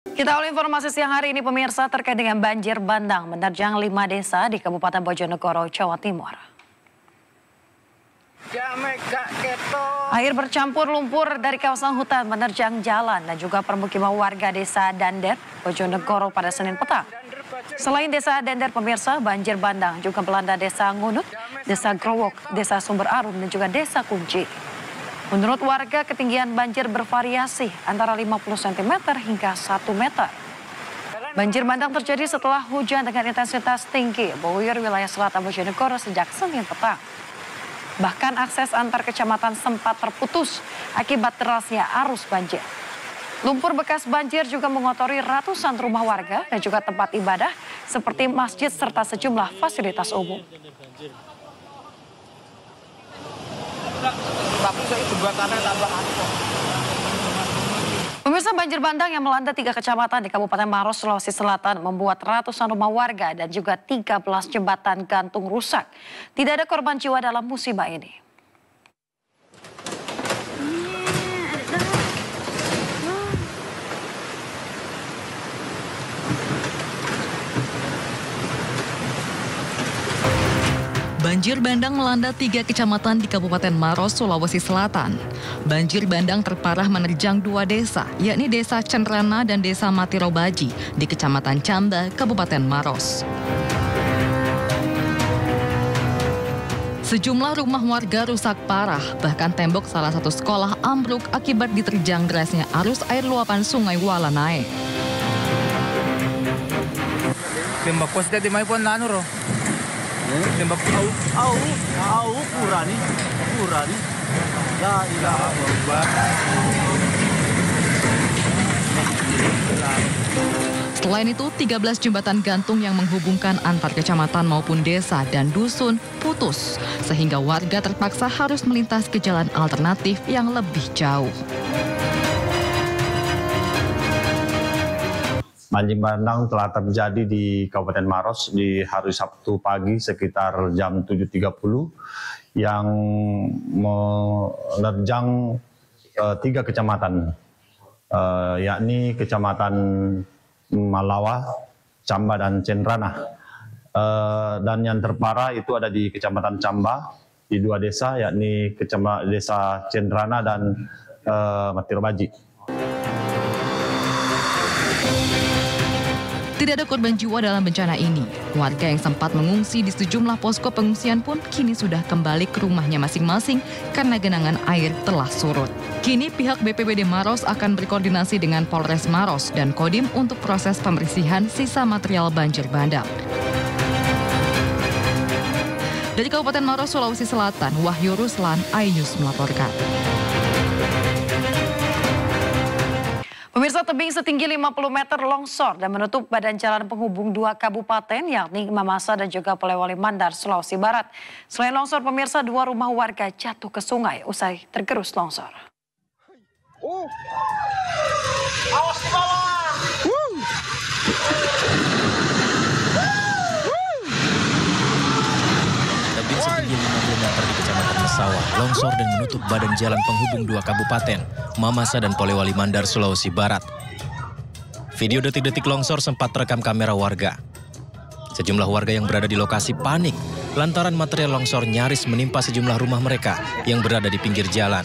Kita awal informasi siang hari ini pemirsa terkait dengan banjir bandang menerjang 5 desa di Kabupaten Bojonegoro, Jawa Timur. Air bercampur lumpur dari kawasan hutan menerjang jalan dan juga permukiman warga desa Dander, Bojonegoro pada Senin petang. Selain desa Dander pemirsa, banjir bandang juga melanda desa Ngunut, desa Growok, desa Sumber Arum dan juga desa Kunci. Menurut warga, ketinggian banjir bervariasi antara 50 cm hingga 1 meter. Banjir bandang terjadi setelah hujan dengan intensitas tinggi mengguyur wilayah selatan Bojonegoro sejak Senin petang. Bahkan akses antar kecamatan sempat terputus akibat derasnya arus banjir. Lumpur bekas banjir juga mengotori ratusan rumah warga dan juga tempat ibadah seperti masjid serta sejumlah fasilitas umum. Pemirsa, banjir bandang yang melanda 3 kecamatan di Kabupaten Maros, Sulawesi Selatan membuat ratusan rumah warga dan juga 13 jembatan gantung rusak. Tidak ada korban jiwa dalam musibah ini. Banjir bandang melanda 3 kecamatan di Kabupaten Maros, Sulawesi Selatan. Banjir bandang terparah menerjang 2 desa, yakni Desa Cenrana dan Desa Matirobaji di Kecamatan Camba, Kabupaten Maros. Sejumlah rumah warga rusak parah, bahkan tembok salah satu sekolah ambruk akibat diterjang derasnya arus air luapan Sungai Wala naik. Tembak pos di mai pon nanu ro. Tembak kurani. La ilaha illallah. Selain itu, 13 jembatan gantung yang menghubungkan antar kecamatan maupun desa dan dusun putus, sehingga warga terpaksa harus melintas ke jalan alternatif yang lebih jauh. Banjir bandang telah terjadi di Kabupaten Maros di hari Sabtu pagi sekitar jam 7.30 yang menerjang 3 kecamatan, yakni Kecamatan Malawa, Camba, dan Cenrana. Dan yang terparah itu ada di Kecamatan Camba di 2 desa, yakni Desa Cenrana dan Matirobaji. Tidak ada korban jiwa dalam bencana ini. Warga yang sempat mengungsi di sejumlah posko pengungsian pun kini sudah kembali ke rumahnya masing-masing karena genangan air telah surut. Kini pihak BPBD Maros akan berkoordinasi dengan Polres Maros dan Kodim untuk proses pembersihan sisa material banjir bandang. Dari Kabupaten Maros, Sulawesi Selatan, Wahyu Ruslan, iNews melaporkan. Pemirsa, tebing setinggi 50 meter longsor dan menutup badan jalan penghubung 2 kabupaten yakni Mamasa dan juga Polewali Mandar, Sulawesi Barat. Selain longsor, pemirsa, 2 rumah warga jatuh ke sungai usai tergerus longsor. Awas di bawah. Tebing setinggi 50 meter di Kecamatan Mesawa longsor dan menutup badan jalan penghubung 2 kabupaten, Mamasa dan Polewali Mandar, Sulawesi Barat. Video detik-detik longsor sempat terekam kamera warga. Sejumlah warga yang berada di lokasi panik lantaran material longsor nyaris menimpa sejumlah rumah mereka yang berada di pinggir jalan.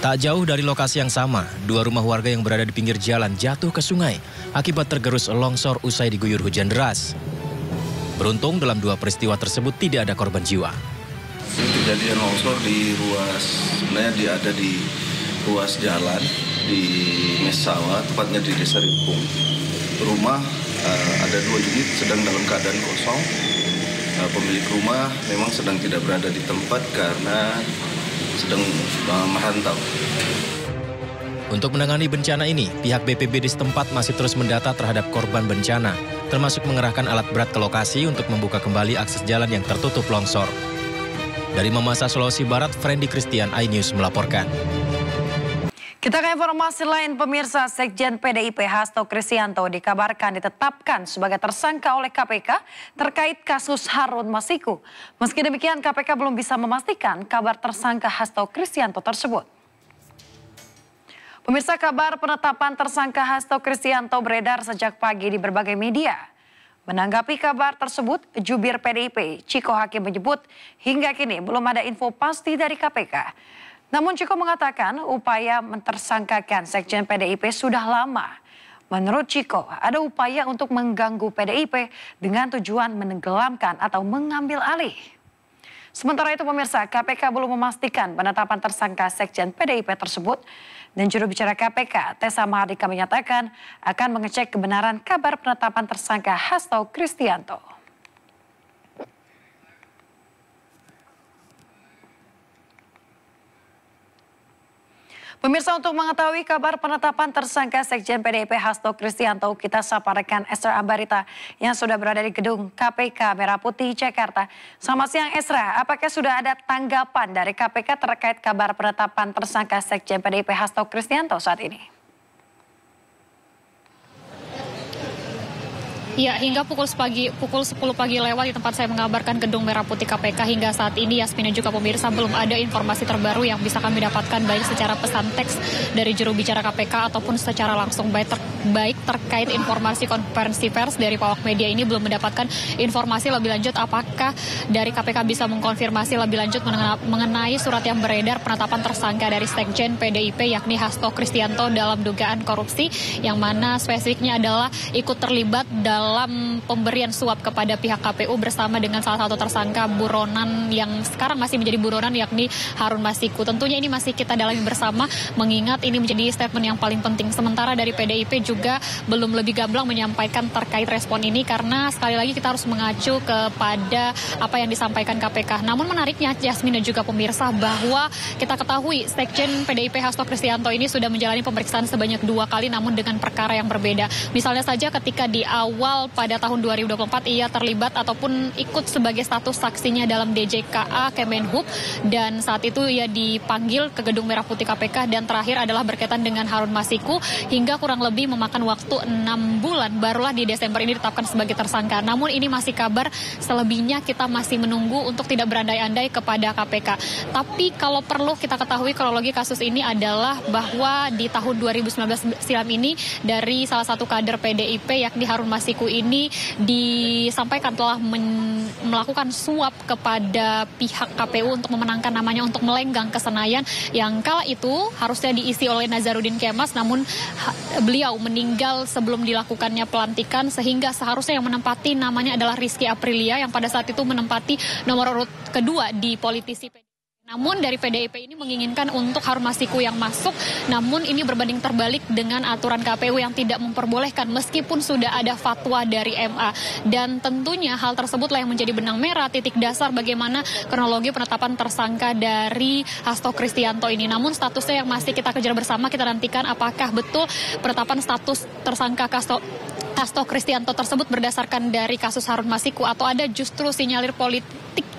Tak jauh dari lokasi yang sama, 2 rumah warga yang berada di pinggir jalan jatuh ke sungai akibat tergerus longsor usai diguyur hujan deras. Beruntung dalam 2 peristiwa tersebut tidak ada korban jiwa. Kejadian longsor di ruas, sebenarnya ada di ruas jalan di Mesawa, tepatnya di Desa Rimpung. Rumah ada 2 unit sedang dalam keadaan kosong. Pemilik rumah memang sedang tidak berada di tempat karena sedang merantau. Untuk menangani bencana ini, pihak BPBD setempat masih terus mendata terhadap korban bencana, termasuk mengerahkan alat berat ke lokasi untuk membuka kembali akses jalan yang tertutup longsor. Dari Mamasa, Sulawesi Barat, Frendi Christian, iNews melaporkan. Kita ke informasi lain, pemirsa. Sekjen PDIP Hasto Kristianto dikabarkan ditetapkan sebagai tersangka oleh KPK terkait kasus Harun Masiku. Meski demikian, KPK belum bisa memastikan kabar tersangka Hasto Kristianto tersebut. Pemirsa, kabar penetapan tersangka Hasto Kristianto beredar sejak pagi di berbagai media. Menanggapi kabar tersebut, jubir PDIP Chiko Hakim menyebut hingga kini belum ada info pasti dari KPK. Namun Chiko mengatakan upaya mentersangkakan Sekjen PDIP sudah lama. Menurut Chiko, ada upaya untuk mengganggu PDIP dengan tujuan menenggelamkan atau mengambil alih. Sementara itu pemirsa, KPK belum memastikan penetapan tersangka Sekjen PDIP tersebut. Dan juru bicara KPK, Tessa Mahardika menyatakan akan mengecek kebenaran kabar penetapan tersangka Hasto Kristianto. Pemirsa, untuk mengetahui kabar penetapan tersangka Sekjen PDIP Hasto Kristianto, kita sapa rekan Esra Ambarita yang sudah berada di gedung KPK Merah Putih, Jakarta. Selamat siang Esra, apakah sudah ada tanggapan dari KPK terkait kabar penetapan tersangka Sekjen PDIP Hasto Kristianto saat ini? Ya, hingga pukul 10 pagi lewat di tempat saya mengabarkan gedung Merah Putih KPK hingga saat ini, Yasmin dan juga pemirsa, belum ada informasi terbaru yang bisa kami dapatkan baik secara pesan teks dari juru bicara KPK ataupun secara langsung baik terkait informasi konferensi pers dari awak media ini. Belum mendapatkan informasi lebih lanjut apakah dari KPK bisa mengkonfirmasi lebih lanjut mengenai surat yang beredar penetapan tersangka dari Sekjen PDIP yakni Hasto Kristianto dalam dugaan korupsi yang mana spesifiknya adalah ikut terlibat dalam pemberian suap kepada pihak KPU bersama dengan salah satu tersangka buronan yang sekarang masih menjadi buronan yakni Harun Masiku. Tentunya ini masih kita dalami bersama mengingat ini menjadi statement yang paling penting. Sementara dari PDIP juga belum lebih gamblang menyampaikan terkait respon ini karena sekali lagi kita harus mengacu kepada apa yang disampaikan KPK. Namun menariknya Yasmin dan juga pemirsa bahwa kita ketahui Sekjen PDIP Hasto Kristianto ini sudah menjalani pemeriksaan sebanyak 2 kali namun dengan perkara yang berbeda. Misalnya saja ketika di awal pada tahun 2024 ia terlibat ataupun ikut sebagai status saksinya dalam DJKA Kemenhub dan saat itu ia dipanggil ke gedung Merah Putih KPK dan terakhir adalah berkaitan dengan Harun Masiku hingga kurang lebih memakan waktu 6 bulan barulah di Desember ini ditetapkan sebagai tersangka. Namun ini masih kabar, selebihnya kita masih menunggu untuk tidak berandai-andai kepada KPK. Tapi kalau perlu kita ketahui kronologi kasus ini adalah bahwa di tahun 2019 silam ini dari salah satu kader PDIP yakni Harun Masiku ini disampaikan telah melakukan suap kepada pihak KPU untuk memenangkan namanya untuk melenggang ke Senayan yang kala itu harusnya diisi oleh Nazarudin Kemas namun beliau meninggal sebelum dilakukannya pelantikan sehingga seharusnya yang menempati namanya adalah Rizky Aprilia yang pada saat itu menempati nomor urut kedua di politisi PDIP. Namun dari PDIP ini menginginkan untuk Harun Masiku yang masuk, namun ini berbanding terbalik dengan aturan KPU yang tidak memperbolehkan meskipun sudah ada fatwa dari MA. Dan tentunya hal tersebutlah yang menjadi benang merah titik dasar bagaimana kronologi penetapan tersangka dari Hasto Kristianto ini. Namun statusnya yang masih kita kejar bersama, kita nantikan apakah betul penetapan status tersangka Hasto Kristianto tersebut berdasarkan dari kasus Harun Masiku atau ada justru sinyalir politik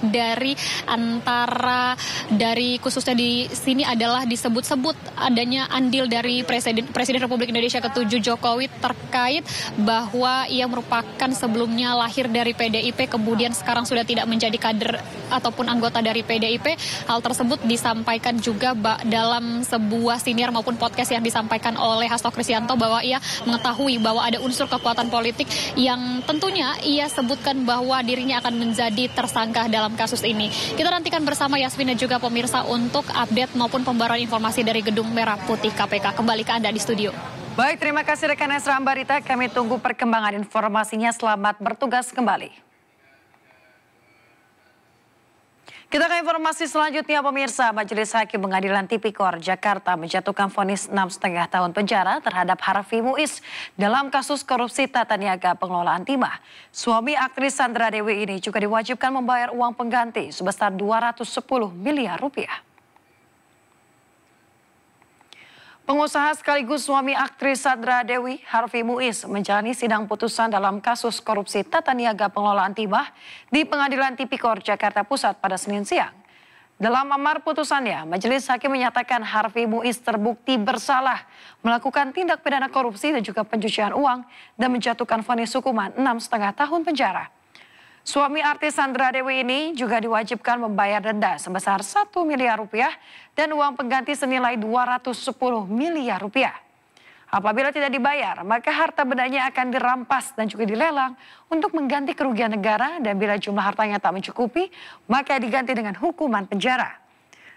dari antara dari khususnya di sini adalah disebut-sebut adanya andil dari Presiden Republik Indonesia ke-7 Jokowi terkait bahwa ia merupakan sebelumnya lahir dari PDIP kemudian sekarang sudah tidak menjadi kader ataupun anggota dari PDIP. Hal tersebut disampaikan juga dalam sebuah siniar maupun podcast yang disampaikan oleh Hasto Kristianto bahwa ia mengetahui bahwa ada unsur kekuatan politik yang tentunya ia sebutkan bahwa dirinya akan menjadi tersangka dalam kasus ini. Kita nantikan bersama Yasmin dan juga pemirsa untuk update maupun pembaruan informasi dari Gedung Merah Putih KPK. Kembali ke Anda di studio. Baik, terima kasih rekan Esra Ambarita. Kami tunggu perkembangan informasinya. Selamat bertugas kembali. Kita ke informasi selanjutnya pemirsa. Majelis Hakim Pengadilan Tipikor Jakarta menjatuhkan vonis 6,5 tahun penjara terhadap Harvey Muiz dalam kasus korupsi tata niaga pengelolaan timah. Suami aktris Sandra Dewi ini juga diwajibkan membayar uang pengganti sebesar 210 miliar rupiah. Pengusaha sekaligus suami aktris Sandra Dewi, Harvey Muiz, menjalani sidang putusan dalam kasus korupsi tata niaga pengelolaan timah di Pengadilan Tipikor Jakarta Pusat pada Senin siang. Dalam amar putusannya, Majelis Hakim menyatakan Harvey Muiz terbukti bersalah melakukan tindak pidana korupsi dan juga pencucian uang dan menjatuhkan vonis hukuman 6,5 tahun penjara. Suami artis Sandra Dewi ini juga diwajibkan membayar denda sebesar 1 miliar rupiah dan uang pengganti senilai 210 miliar rupiah. Apabila tidak dibayar, maka harta bendanya akan dirampas dan juga dilelang untuk mengganti kerugian negara, dan bila jumlah hartanya tak mencukupi, maka diganti dengan hukuman penjara.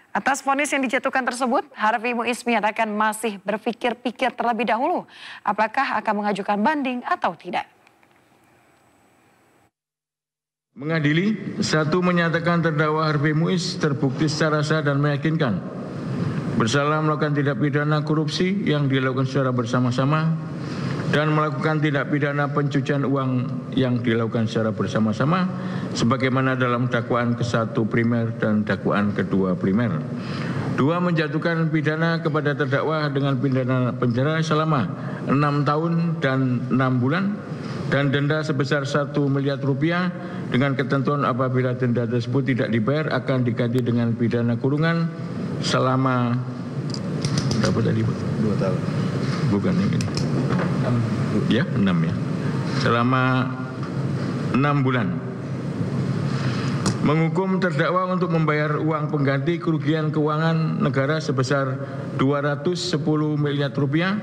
Atas vonis yang dijatuhkan tersebut, Harvey Muiz menyatakan masih berpikir-pikir terlebih dahulu apakah akan mengajukan banding atau tidak. Mengadili, 1 menyatakan terdakwa Harvey Muiz terbukti secara sah dan meyakinkan bersalah melakukan tindak pidana korupsi yang dilakukan secara bersama-sama dan melakukan tindak pidana pencucian uang yang dilakukan secara bersama-sama sebagaimana dalam dakwaan ke-1 primer dan dakwaan kedua primer. 2 menjatuhkan pidana kepada terdakwa dengan pidana penjara selama 6 tahun dan 6 bulan dan denda sebesar 1 miliar rupiah dengan ketentuan apabila denda tersebut tidak dibayar akan diganti dengan pidana kurungan selama berapa tadi, Pak? 2 tahun. Bukan yang ini. 6. Ya, 6 ya. Selama 6 bulan. Menghukum terdakwa untuk membayar uang pengganti kerugian keuangan negara sebesar 210 miliar rupiah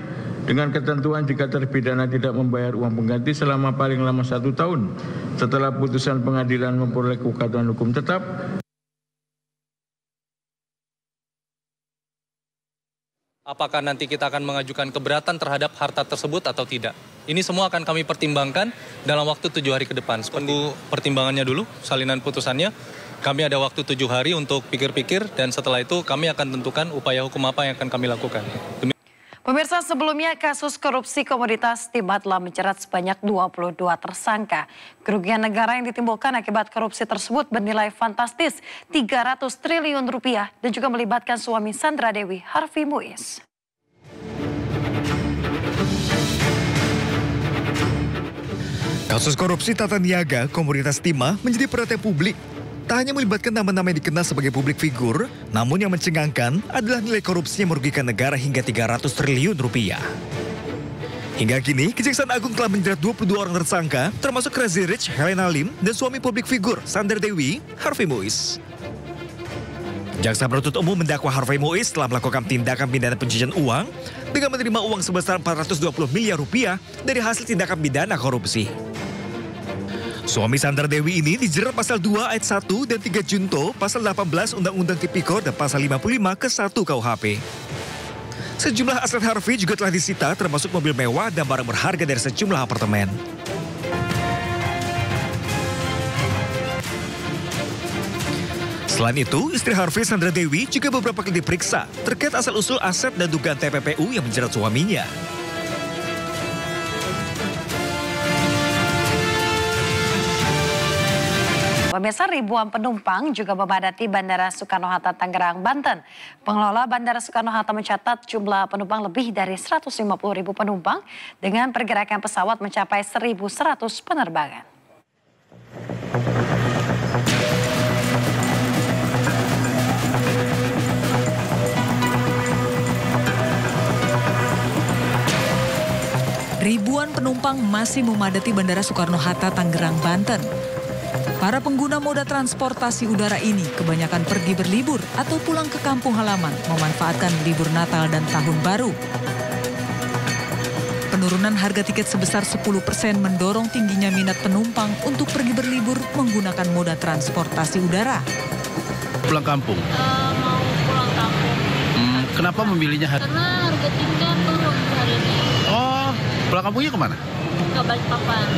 dengan ketentuan jika terpidana tidak membayar uang pengganti selama paling lama 1 tahun setelah putusan pengadilan memperoleh kekuatan hukum tetap. Apakah nanti kita akan mengajukan keberatan terhadap harta tersebut atau tidak? Ini semua akan kami pertimbangkan dalam waktu 7 hari ke depan. Tunggu pertimbangannya dulu, salinan putusannya. Kami ada waktu 7 hari untuk pikir-pikir dan setelah itu kami akan tentukan upaya hukum apa yang akan kami lakukan. Pemirsa, sebelumnya kasus korupsi komoditas timah telah menjerat sebanyak 22 tersangka. Kerugian negara yang ditimbulkan akibat korupsi tersebut bernilai fantastis 300 triliun rupiah dan juga melibatkan suami Sandra Dewi, Harvey Muiz. Kasus korupsi tata niaga komoditas timah menjadi perhatian publik. Tak hanya melibatkan nama-nama yang dikenal sebagai publik figur, namun yang mencengangkan adalah nilai korupsi yang merugikan negara hingga 300 triliun rupiah. Hingga kini, Kejaksaan Agung telah menjerat 22 orang tersangka, termasuk Crazy Rich, Helena Lim, dan suami publik figur Sandra Dewi, Harvey Muiz. Jaksa penuntut umum mendakwa Harvey Muiz telah melakukan tindakan pidana pencucian uang dengan menerima uang sebesar 420 miliar rupiah dari hasil tindakan pidana korupsi. Suami Sandra Dewi ini dijerat pasal 2 ayat 1 dan 3 junto, pasal 18 Undang-Undang Tipikor dan pasal 55 ke-1 KUHP. Sejumlah aset Harvey juga telah disita termasuk mobil mewah dan barang berharga dari sejumlah apartemen. Selain itu, istri Harvey, Sandra Dewi, juga beberapa kali diperiksa terkait asal-usul aset dan dugaan TPPU yang menjerat suaminya. Pemirsa, ribuan penumpang juga memadati Bandara Soekarno-Hatta, Tangerang, Banten. Pengelola Bandara Soekarno-Hatta mencatat jumlah penumpang lebih dari 150.000 penumpang dengan pergerakan pesawat mencapai 1.100 penerbangan. Ribuan penumpang masih memadati Bandara Soekarno-Hatta, Tangerang, Banten. Para pengguna moda transportasi udara ini kebanyakan pergi berlibur atau pulang ke kampung halaman memanfaatkan libur Natal dan Tahun Baru. Penurunan harga tiket sebesar 10% mendorong tingginya minat penumpang untuk pergi berlibur menggunakan moda transportasi udara. Pulang kampung? Mau pulang kampung. Kenapa memilihnya hari? Karena harga tiket turun hari ini. Oh, pulang kampungnya kemana? Ke Balikpapan.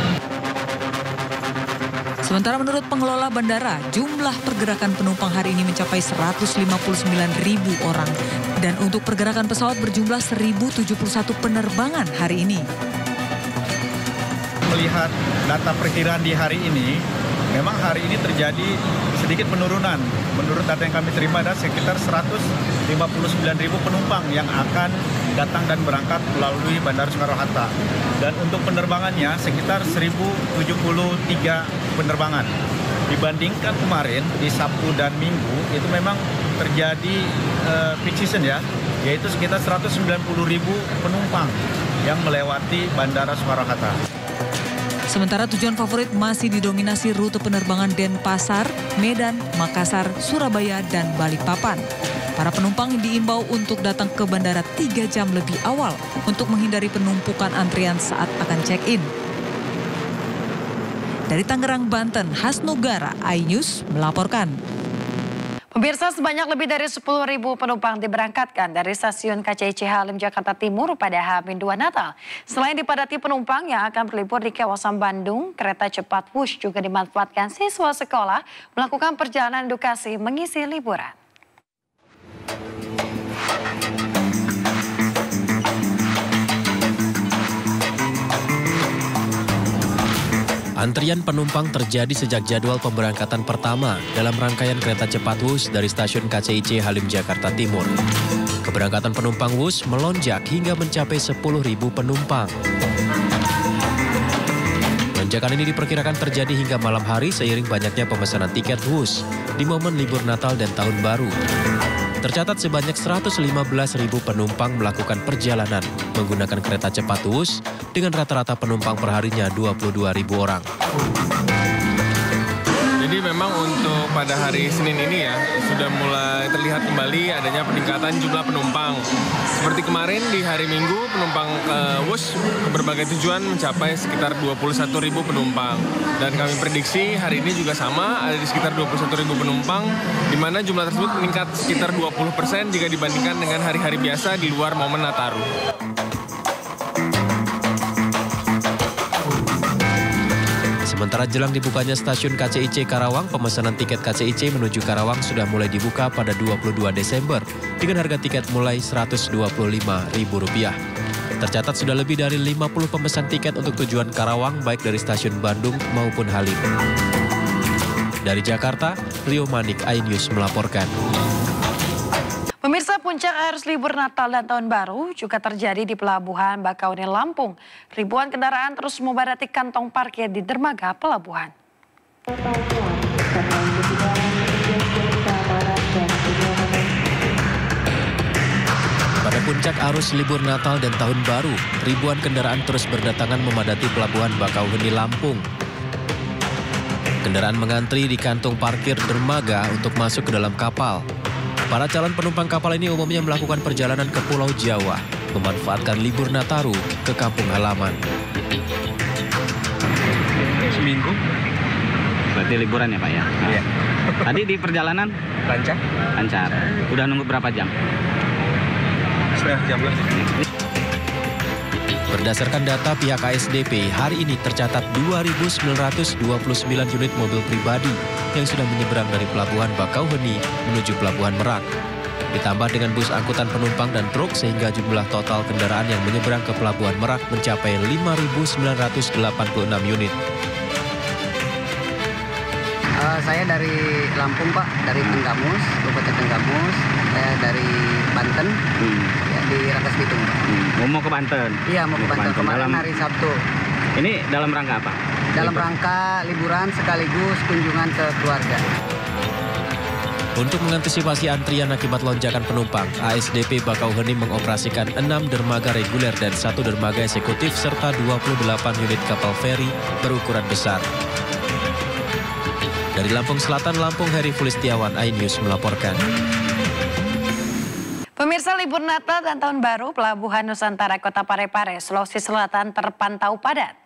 Sementara menurut pengelola bandara, jumlah pergerakan penumpang hari ini mencapai 159.000 orang. Dan untuk pergerakan pesawat berjumlah 1.071 penerbangan hari ini. Melihat data perkiraan di hari ini, memang hari ini terjadi sedikit penurunan. Menurut data yang kami terima ada sekitar 159.000 penumpang yang akan datang dan berangkat melalui Bandara Soekarno-Hatta. Dan untuk penerbangannya sekitar 1.073 penerbangan. dibandingkan kemarin di Sabtu dan Minggu itu memang terjadi peak season ya, yaitu sekitar 190.000 penumpang yang melewati Bandara Soekarno-Hatta. Sementara tujuan favorit masih didominasi rute penerbangan Denpasar, Medan, Makassar, Surabaya, dan Balikpapan. Para penumpang diimbau untuk datang ke bandara 3 jam lebih awal untuk menghindari penumpukan antrian saat akan check-in. Dari Tangerang, Banten, Hasnugara, iNews melaporkan. Pemirsa, sebanyak lebih dari 10.000 penumpang diberangkatkan dari stasiun KCIC Halim Jakarta Timur pada H-2 Natal. Selain dipadati penumpang yang akan berlibur di kawasan Bandung, kereta cepat Wush juga dimanfaatkan siswa sekolah melakukan perjalanan edukasi mengisi liburan. Antrian penumpang terjadi sejak jadwal pemberangkatan pertama dalam rangkaian kereta cepat Wush dari stasiun KCIC Halim Jakarta Timur. Keberangkatan penumpang Wush melonjak hingga mencapai 10.000 penumpang. Lonjakan ini diperkirakan terjadi hingga malam hari seiring banyaknya pemesanan tiket Wush di momen libur Natal dan Tahun Baru. Tercatat sebanyak 115.000 penumpang melakukan perjalanan menggunakan kereta cepat Wush dengan rata-rata penumpang perharinya 22.000 orang. Jadi memang untuk pada hari Senin ini ya sudah mulai terlihat kembali adanya peningkatan jumlah penumpang. Seperti kemarin di hari Minggu penumpang Wush ke berbagai tujuan mencapai sekitar 21.000 penumpang. Dan kami prediksi hari ini juga sama, ada di sekitar 21.000 penumpang, di mana jumlah tersebut meningkat sekitar 20% jika dibandingkan dengan hari-hari biasa di luar momen Nataru. Sementara jelang dibukanya stasiun KCIC Karawang, pemesanan tiket KCIC menuju Karawang sudah mulai dibuka pada 22 Desember dengan harga tiket mulai Rp125.000. Tercatat sudah lebih dari 50 pemesan tiket untuk tujuan Karawang baik dari stasiun Bandung maupun Halim. Dari Jakarta, Rio Manik, iNews melaporkan. Pemirsa, puncak arus libur Natal dan Tahun Baru juga terjadi di Pelabuhan Bakauheni, Lampung. Ribuan kendaraan terus memadati kantong parkir di dermaga pelabuhan. Pada puncak arus libur Natal dan Tahun Baru, ribuan kendaraan terus berdatangan memadati Pelabuhan Bakauheni, Lampung. Kendaraan mengantri di kantong parkir dermaga untuk masuk ke dalam kapal. Para calon penumpang kapal ini umumnya melakukan perjalanan ke Pulau Jawa, memanfaatkan libur Nataru ke kampung halaman. Seminggu. Berarti liburan ya Pak ya? Iya. Tadi di perjalanan? Lancar. Lancar. Udah nunggu berapa jam? Setengah jam lebih. Berdasarkan data pihak ASDP, hari ini tercatat 2.929 unit mobil pribadi yang sudah menyeberang dari Pelabuhan Bakauheni menuju Pelabuhan Merak. Ditambah dengan bus angkutan penumpang dan truk sehingga jumlah total kendaraan yang menyeberang ke Pelabuhan Merak mencapai 5.986 unit. Saya dari Lampung Pak, dari Tenggamus, Kabupaten Tenggamus. Saya dari Banten, ya, di Rangkas Bitung. Mau ke Banten? Iya, mau ke Banten. Kemarin hari Sabtu. Ini dalam rangka apa? Dalam rangka liburan sekaligus kunjungan ke keluarga. Untuk mengantisipasi antrian akibat lonjakan penumpang, ASDP Bakauheni mengoperasikan 6 dermaga reguler dan 1 dermaga eksekutif serta 28 unit kapal feri berukuran besar. Dari Lampung Selatan, Lampung, Heri Fulistiawan, iNews melaporkan. Pemirsa, libur Natal dan Tahun Baru, Pelabuhan Nusantara Kota Parepare, Sulawesi Selatan terpantau padat.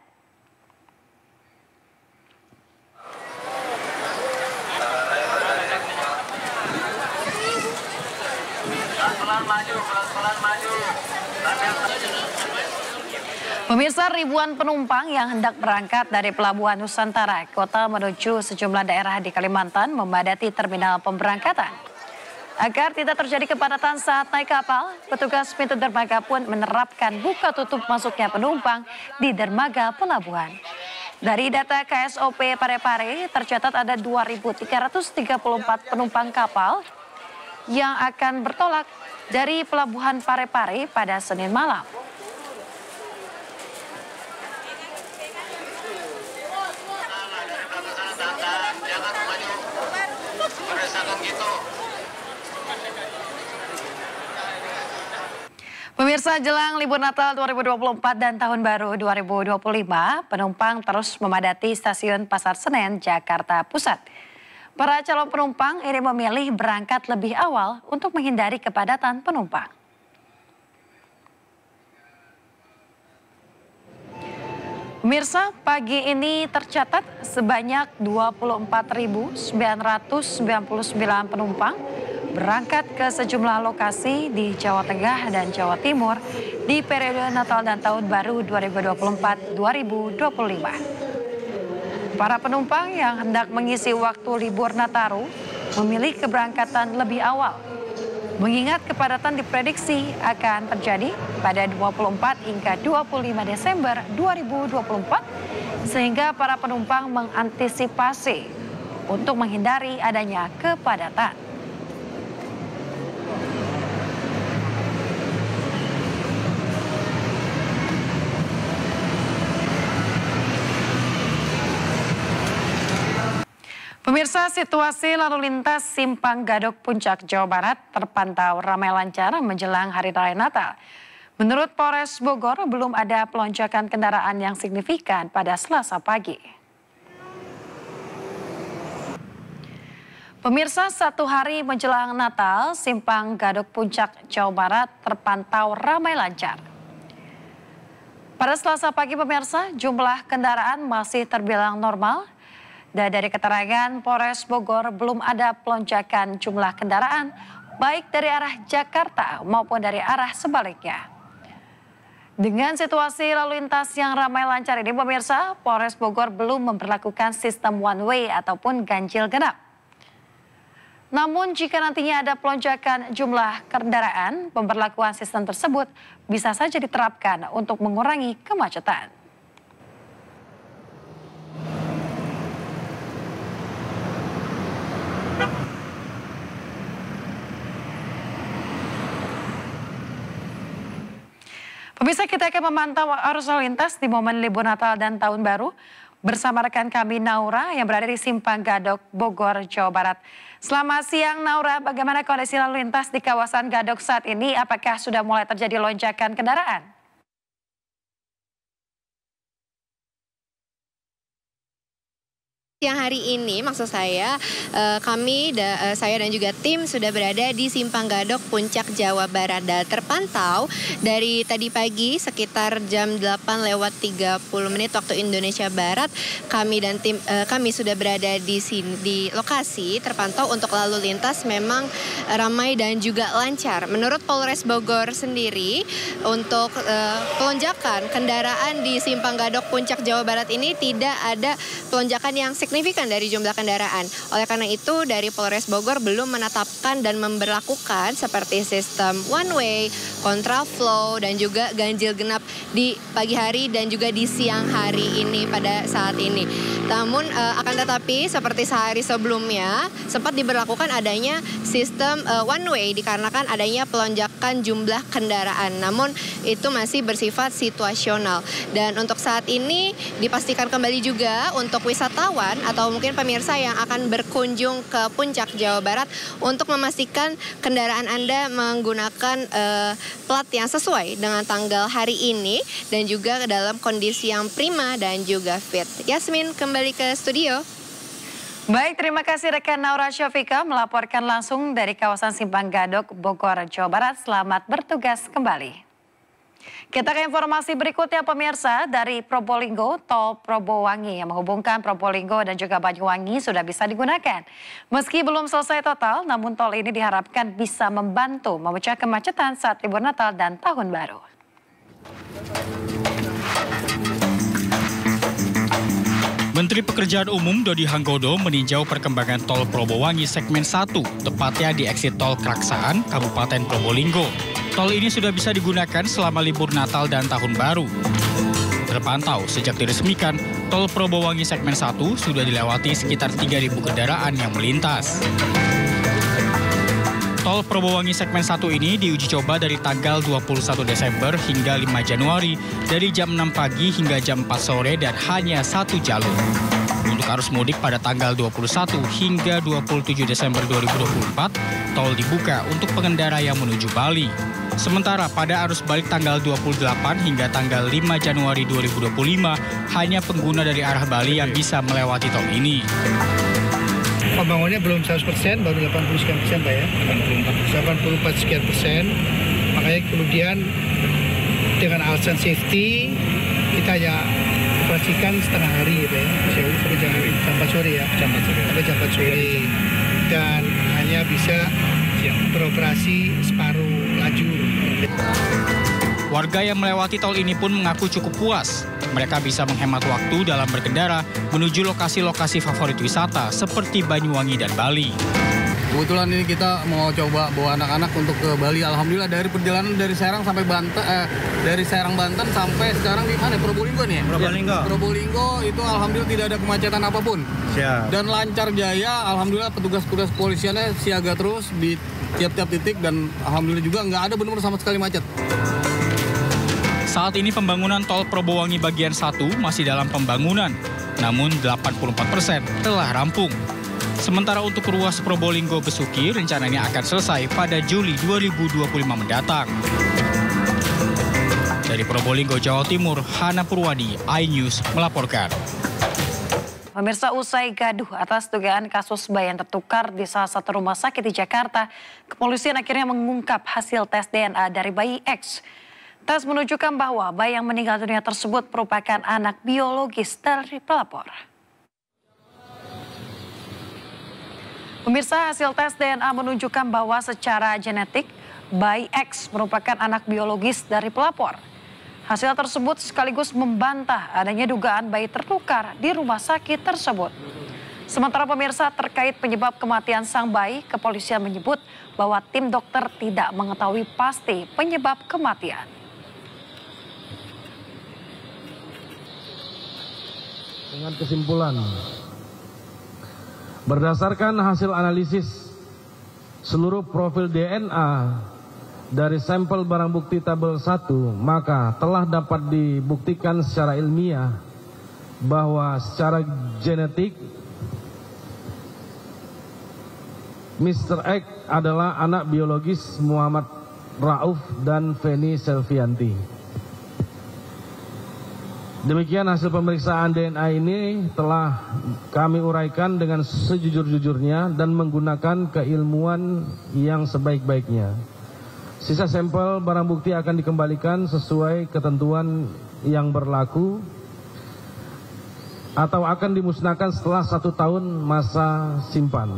Pemirsa, ribuan penumpang yang hendak berangkat dari Pelabuhan Nusantara Kota menuju sejumlah daerah di Kalimantan memadati terminal pemberangkatan. Agar tidak terjadi kepadatan saat naik kapal, petugas pintu dermaga pun menerapkan buka tutup masuknya penumpang di dermaga pelabuhan. Dari data KSOP Parepare, tercatat ada 2.334 penumpang kapal yang akan bertolak dari Pelabuhan Parepare pada Senin malam. Pemirsa, jelang libur Natal 2024 dan Tahun Baru 2025, penumpang terus memadati stasiun Pasar Senen, Jakarta Pusat. Para calon penumpang ini memilih berangkat lebih awal untuk menghindari kepadatan penumpang. Pemirsa, pagi ini tercatat sebanyak 24.999 penumpang berangkat ke sejumlah lokasi di Jawa Tengah dan Jawa Timur di periode Natal dan Tahun Baru 2024-2025. Para penumpang yang hendak mengisi waktu libur Nataru memilih keberangkatan lebih awal, mengingat kepadatan diprediksi akan terjadi pada 24 hingga 25 Desember 2024, sehingga para penumpang mengantisipasi untuk menghindari adanya kepadatan. Pemirsa, situasi lalu lintas Simpang Gadok Puncak, Jawa Barat terpantau ramai lancar menjelang Hari Raya Natal. Menurut Polres Bogor, belum ada pelonjakan kendaraan yang signifikan pada Selasa pagi. Pemirsa, satu hari menjelang Natal, Simpang Gadok Puncak, Jawa Barat terpantau ramai lancar. Pada Selasa pagi, pemirsa, jumlah kendaraan masih terbilang normal. Dan dari keterangan Polres Bogor, belum ada pelonjakan jumlah kendaraan, baik dari arah Jakarta maupun dari arah sebaliknya. Dengan situasi lalu lintas yang ramai lancar ini, pemirsa, Polres Bogor belum memperlakukan sistem one way ataupun ganjil genap. Namun jika nantinya ada pelonjakan jumlah kendaraan, pemberlakuan sistem tersebut bisa saja diterapkan untuk mengurangi kemacetan. Pemirsa, kita akan memantau arus lalu lintas di momen libur Natal dan Tahun Baru bersama rekan kami Naura yang berada di Simpang Gadok, Bogor, Jawa Barat. Selamat siang Naura, bagaimana kondisi lalu lintas di kawasan Gadok saat ini? Apakah sudah mulai terjadi lonjakan kendaraan? Yang hari ini maksud saya saya dan juga tim sudah berada di Simpang Gadok Puncak, Jawa Barat. Dan terpantau dari tadi pagi sekitar jam 8:30 waktu Indonesia Barat, kami dan tim kami sudah berada di sini di lokasi. Terpantau untuk lalu lintas memang ramai dan juga lancar. Menurut Polres Bogor sendiri, untuk pelonjakan kendaraan di Simpang Gadok Puncak, Jawa Barat ini tidak ada pelonjakan yang signifikan dari jumlah kendaraan. Oleh karena itu, dari Polres Bogor belum menetapkan dan memberlakukan seperti sistem one way, kontraflow, dan juga ganjil genap di pagi hari dan juga di siang hari ini pada saat ini. Namun akan tetapi seperti sehari sebelumnya sempat diberlakukan adanya sistem one way dikarenakan adanya pelonjakan jumlah kendaraan. Namun itu masih bersifat situasional. Dan untuk saat ini dipastikan kembali juga untuk wisatawan atau mungkin pemirsa yang akan berkunjung ke Puncak, Jawa Barat untuk memastikan kendaraan Anda menggunakan plat yang sesuai dengan tanggal hari ini dan juga dalam kondisi yang prima dan juga fit. Yasmin, kembali ke studio. Baik, terima kasih rekan Naura Syafika melaporkan langsung dari kawasan Simpang Gadok, Bogor, Jawa Barat. Selamat bertugas kembali. Kita ke informasi berikutnya pemirsa, dari Probolinggo, tol Probowangi yang menghubungkan Probolinggo dan juga Banyuwangi sudah bisa digunakan. Meski belum selesai total, namun tol ini diharapkan bisa membantu memecah kemacetan saat libur Natal dan Tahun Baru. Menteri Pekerjaan Umum Dodi Hanggodo meninjau perkembangan tol Probowangi segmen 1, tepatnya di eksit tol Kraksaan, Kabupaten Probolinggo. Tol ini sudah bisa digunakan selama libur Natal dan Tahun Baru. Terpantau sejak diresmikan, tol Probowangi segmen 1 sudah dilewati sekitar 3.000 kendaraan yang melintas. Tol Probowangi segmen 1 ini diuji coba dari tanggal 21 Desember hingga 5 Januari dari jam 6 pagi hingga jam 4 sore dan hanya satu jalur. Untuk arus mudik pada tanggal 21 hingga 27 Desember 2024, tol dibuka untuk pengendara yang menuju Bali. Sementara pada arus balik tanggal 28 hingga tanggal 5 Januari 2025, hanya pengguna dari arah Bali yang bisa melewati tol ini. Pembangunannya belum 100%, baru 80 sekian persen Pak ya. 84 sekian persen. Makanya kemudian dengan alasan safety, kita hanya operasikan setengah hari Pak ya. Sampai jam 4 sore ya. Sampai jam 4 sore. Dan hanya bisa beroperasi separuh lajur. Warga yang melewati tol ini pun mengaku cukup puas. Mereka bisa menghemat waktu dalam berkendara menuju lokasi-lokasi favorit wisata seperti Banyuwangi dan Bali. Kebetulan ini kita mau coba bawa anak-anak untuk ke Bali. Alhamdulillah dari perjalanan dari Serang sampai Banten, dari Serang Banten sampai sekarang di mana? Probolinggo nih. Probolinggo itu alhamdulillah tidak ada kemacetan apapun. Siap. Dan lancar jaya. Alhamdulillah petugas-petugas polisiannya siaga terus di tiap-tiap titik dan alhamdulillah juga nggak ada benar-benar sama sekali macet. Saat ini pembangunan tol Probowangi bagian 1 masih dalam pembangunan, namun 84% telah rampung. Sementara untuk ruas Probolinggo Besuki rencananya akan selesai pada Juli 2025 mendatang. Dari Probolinggo, Jawa Timur, Hana Purwadi, iNews melaporkan. Pemirsa, usai gaduh atas dugaan kasus bayi yang tertukar di salah satu rumah sakit di Jakarta, kepolisian akhirnya mengungkap hasil tes DNA dari bayi X. Tes menunjukkan bahwa bayi yang meninggal dunia tersebut merupakan anak biologis dari pelapor. Pemirsa, hasil tes DNA menunjukkan bahwa secara genetik bayi X merupakan anak biologis dari pelapor. Hasil tersebut sekaligus membantah adanya dugaan bayi tertukar di rumah sakit tersebut. Sementara pemirsa, terkait penyebab kematian sang bayi, kepolisian menyebut bahwa tim dokter tidak mengetahui pasti penyebab kematian. Dengan kesimpulan, berdasarkan hasil analisis seluruh profil DNA dari sampel barang bukti tabel 1, maka telah dapat dibuktikan secara ilmiah bahwa secara genetik Mr. X adalah anak biologis Muhammad Rauf dan Feni Selvianti. Demikian hasil pemeriksaan DNA ini telah kami uraikan dengan sejujur-jujurnya dan menggunakan keilmuan yang sebaik-baiknya. Sisa sampel barang bukti akan dikembalikan sesuai ketentuan yang berlaku atau akan dimusnahkan setelah 1 tahun masa simpan.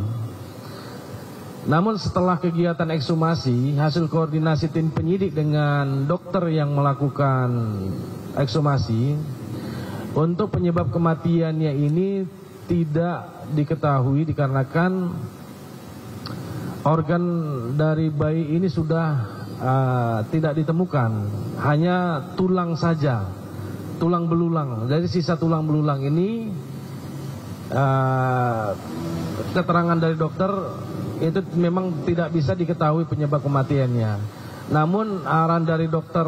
Namun setelah kegiatan ekshumasi, hasil koordinasi tim penyidik dengan dokter yang melakukan ekshumasi, untuk penyebab kematiannya ini tidak diketahui dikarenakan organ dari bayi ini sudah tidak ditemukan, hanya tulang saja, tulang belulang. Dari sisa tulang belulang ini, keterangan dari dokter itu memang tidak bisa diketahui penyebab kematiannya. Namun arahan dari dokter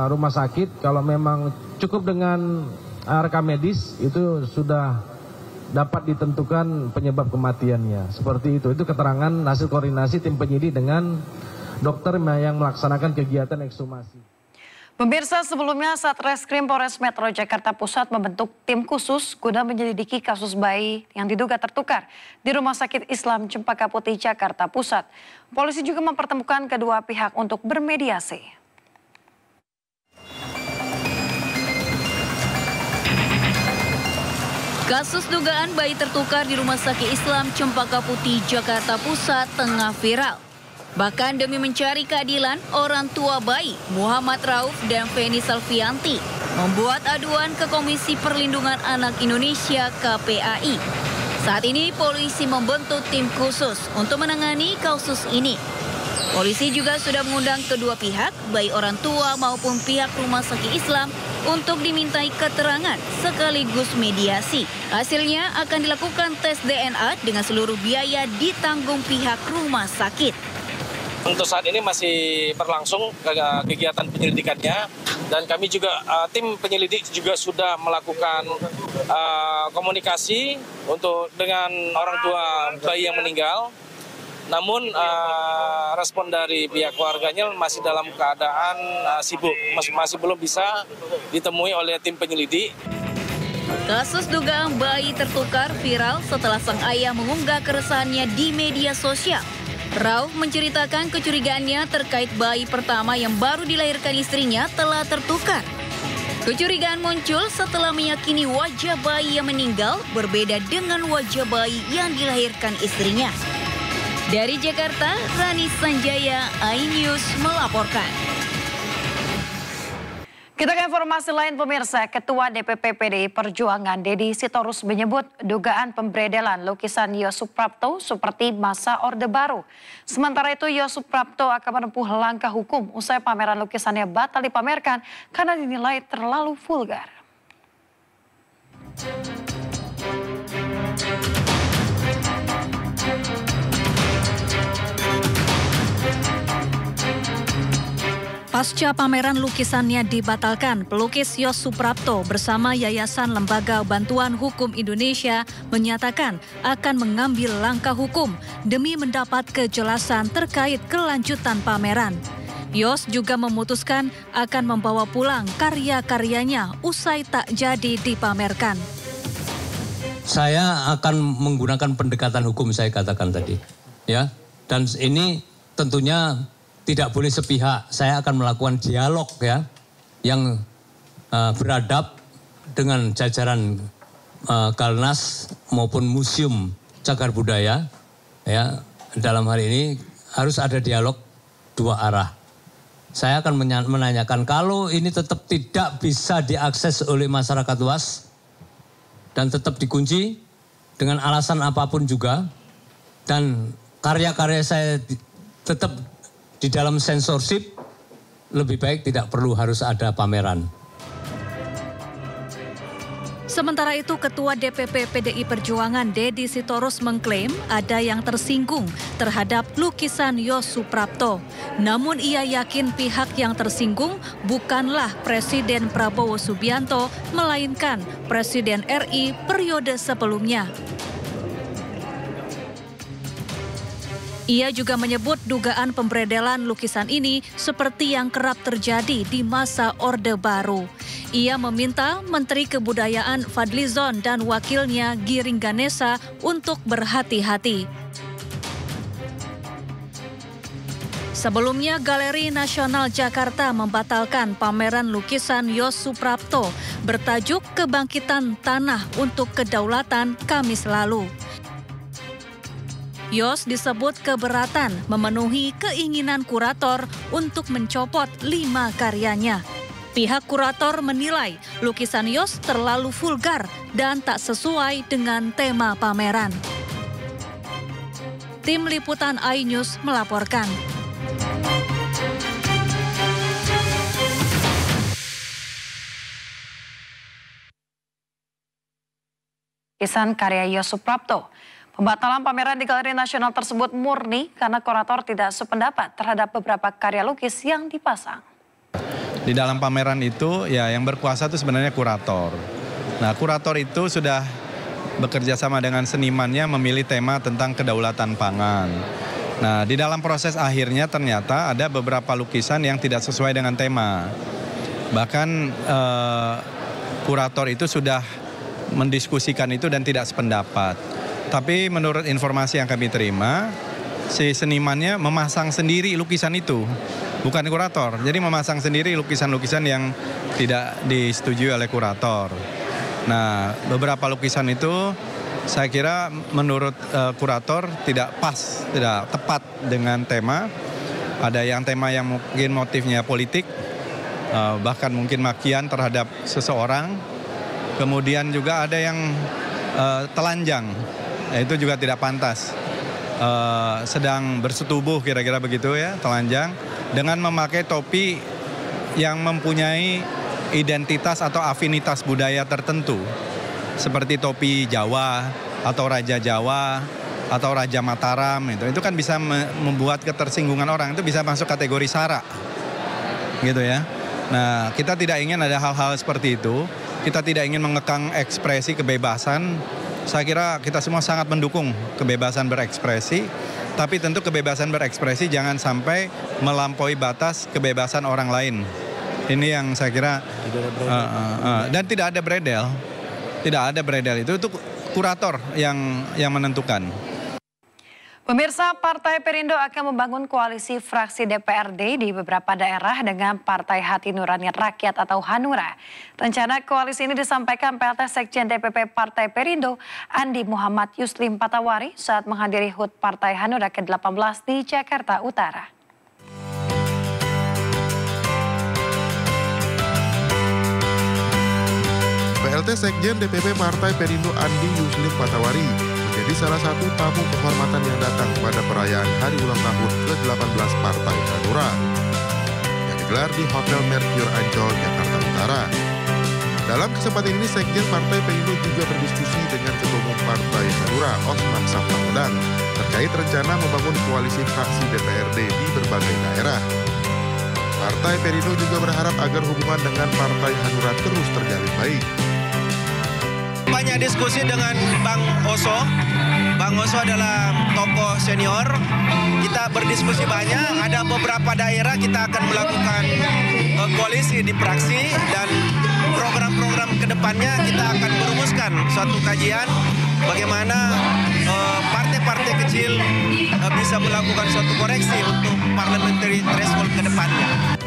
rumah sakit, kalau memang cukup dengan rekam medis itu sudah dapat ditentukan penyebab kematiannya. Seperti itu keterangan hasil koordinasi tim penyidik dengan dokter yang melaksanakan kegiatan ekshumasi. Pemirsa, sebelumnya Satreskrim Polres Metro Jakarta Pusat membentuk tim khusus guna menyelidiki kasus bayi yang diduga tertukar di Rumah Sakit Islam Cempaka Putih, Jakarta Pusat. Polisi juga mempertemukan kedua pihak untuk bermediasi. Kasus dugaan bayi tertukar di Rumah Sakit Islam Cempaka Putih, Jakarta Pusat tengah viral. Bahkan demi mencari keadilan, orang tua bayi Muhammad Rauf dan Feni Selvianti membuat aduan ke Komisi Perlindungan Anak Indonesia (KPAI). Saat ini polisi membentuk tim khusus untuk menangani kasus ini. Polisi juga sudah mengundang kedua pihak, baik orang tua maupun pihak Rumah Sakit Islam, untuk dimintai keterangan sekaligus mediasi. Hasilnya akan dilakukan tes DNA dengan seluruh biaya ditanggung pihak rumah sakit. Untuk saat ini masih berlangsung kegiatan penyelidikannya Dan kami juga tim penyelidik juga sudah melakukan komunikasi dengan orang tua bayi yang meninggal. Namun respon dari pihak keluarganya masih dalam keadaan sibuk, masih belum bisa ditemui oleh tim penyelidik. Kasus dugaan bayi tertukar viral setelah sang ayah mengunggah keresahannya di media sosial. Rauf menceritakan kecurigaannya terkait bayi pertama yang baru dilahirkan istrinya telah tertukar. Kecurigaan muncul setelah meyakini wajah bayi yang meninggal berbeda dengan wajah bayi yang dilahirkan istrinya. Dari Jakarta, Rani Sanjaya, iNews melaporkan. Kita ke informasi lain pemirsa, Ketua DPP PDI Perjuangan Deddy Sitorus menyebut dugaan pemberedelan lukisan Yos Suprapto seperti masa Orde Baru. Sementara itu Yos Suprapto akan menempuh langkah hukum usai pameran lukisannya batal dipamerkan karena dinilai terlalu vulgar. Pasca pameran lukisannya dibatalkan, pelukis Yos Suprapto bersama Yayasan Lembaga Bantuan Hukum Indonesia menyatakan akan mengambil langkah hukum demi mendapat kejelasan terkait kelanjutan pameran. Yos juga memutuskan akan membawa pulang karya-karyanya usai tak jadi dipamerkan. Saya akan menggunakan pendekatan hukum, saya katakan tadi, ya. Dan ini tentunya tidak boleh sepihak. Saya akan melakukan dialog ya yang beradab dengan jajaran Kalnas maupun Museum Cagar Budaya. Ya, dalam hal ini harus ada dialog dua arah. Saya akan menanyakan kalau ini tetap tidak bisa diakses oleh masyarakat luas dan tetap dikunci dengan alasan apapun juga, dan karya-karya saya tetap di dalam sensorship, lebih baik tidak perlu harus ada pameran. Sementara itu, Ketua DPP PDI Perjuangan Deddy Sitorus mengklaim ada yang tersinggung terhadap lukisan Yos Suprapto. Namun ia yakin pihak yang tersinggung bukanlah Presiden Prabowo Subianto, melainkan Presiden RI periode sebelumnya. Ia juga menyebut dugaan pemberedelan lukisan ini seperti yang kerap terjadi di masa Orde Baru. Ia meminta Menteri Kebudayaan Fadlizon dan wakilnya Giring Ganesa untuk berhati-hati. Sebelumnya, Galeri Nasional Jakarta membatalkan pameran lukisan Yos Suprapto bertajuk Kebangkitan Tanah untuk Kedaulatan Kamis lalu. Yos disebut keberatan memenuhi keinginan kurator untuk mencopot 5 karyanya. Pihak kurator menilai lukisan Yos terlalu vulgar dan tak sesuai dengan tema pameran. Tim Liputan iNews melaporkan. Lukisan karya Yos Suprapto. Pembatalan pameran di Galeri Nasional tersebut murni karena kurator tidak sependapat terhadap beberapa karya lukis yang dipasang. Di dalam pameran itu ya yang berkuasa itu sebenarnya kurator. Nah, kurator itu sudah bekerja sama dengan senimannya memilih tema tentang kedaulatan pangan. Nah, di dalam proses akhirnya ternyata ada beberapa lukisan yang tidak sesuai dengan tema. Bahkan kurator itu sudah mendiskusikan itu dan tidak sependapat. Tapi menurut informasi yang kami terima, si senimannya memasang sendiri lukisan itu, bukan kurator. Jadi memasang sendiri lukisan-lukisan yang tidak disetujui oleh kurator. Nah, beberapa lukisan itu saya kira menurut kurator tidak pas, tidak tepat dengan tema. Ada yang tema yang mungkin motifnya politik, bahkan mungkin makian terhadap seseorang. Kemudian juga ada yang telanjang. Itu juga tidak pantas, sedang bersetubuh kira-kira begitu ya, telanjang, dengan memakai topi yang mempunyai identitas atau afinitas budaya tertentu, seperti topi Jawa, atau Raja Jawa, atau Raja Mataram, itu kan bisa membuat ketersinggungan orang, itu bisa masuk kategori sara, gitu ya. Nah, kita tidak ingin ada hal-hal seperti itu. Kita tidak ingin mengekang ekspresi kebebasan. Saya kira kita semua sangat mendukung kebebasan berekspresi. Tapi tentu kebebasan berekspresi jangan sampai melampaui batas kebebasan orang lain. Ini yang saya kira dan tidak ada beredel. Tidak ada beredel itu kurator yang menentukan. Pemirsa, Partai Perindo akan membangun koalisi fraksi DPRD di beberapa daerah dengan Partai Hati Nurani Rakyat atau Hanura. Rencana koalisi ini disampaikan PLT Sekjen DPP Partai Perindo, Andi Muhammad Yuslim Patawari saat menghadiri HUT Partai Hanura ke-18 di Jakarta Utara. PLT Sekjen DPP Partai Perindo Andi Yuslim Patawari menjadi salah satu tamu kehormatan yang datang pada perayaan hari ulang tahun ke-18 Partai Hanura yang digelar di Hotel Mercure Ancol, Jakarta Utara. Dalam kesempatan ini, Sekjen Partai Perindo juga berdiskusi dengan Ketua Umum Partai Hanura, Osman Sabtaodang, terkait rencana membangun koalisi fraksi DPRD di berbagai daerah. Partai Perindo juga berharap agar hubungan dengan Partai Hanura terus terjalin baik. Banyak diskusi dengan Bang Oso. Bang Oso adalah tokoh senior. Kita berdiskusi banyak. Ada beberapa daerah kita akan melakukan koalisi di praksi dan program-program kedepannya kita akan merumuskan suatu kajian bagaimana partai-partai kecil bisa melakukan suatu koreksi untuk parliamentary threshold kedepannya.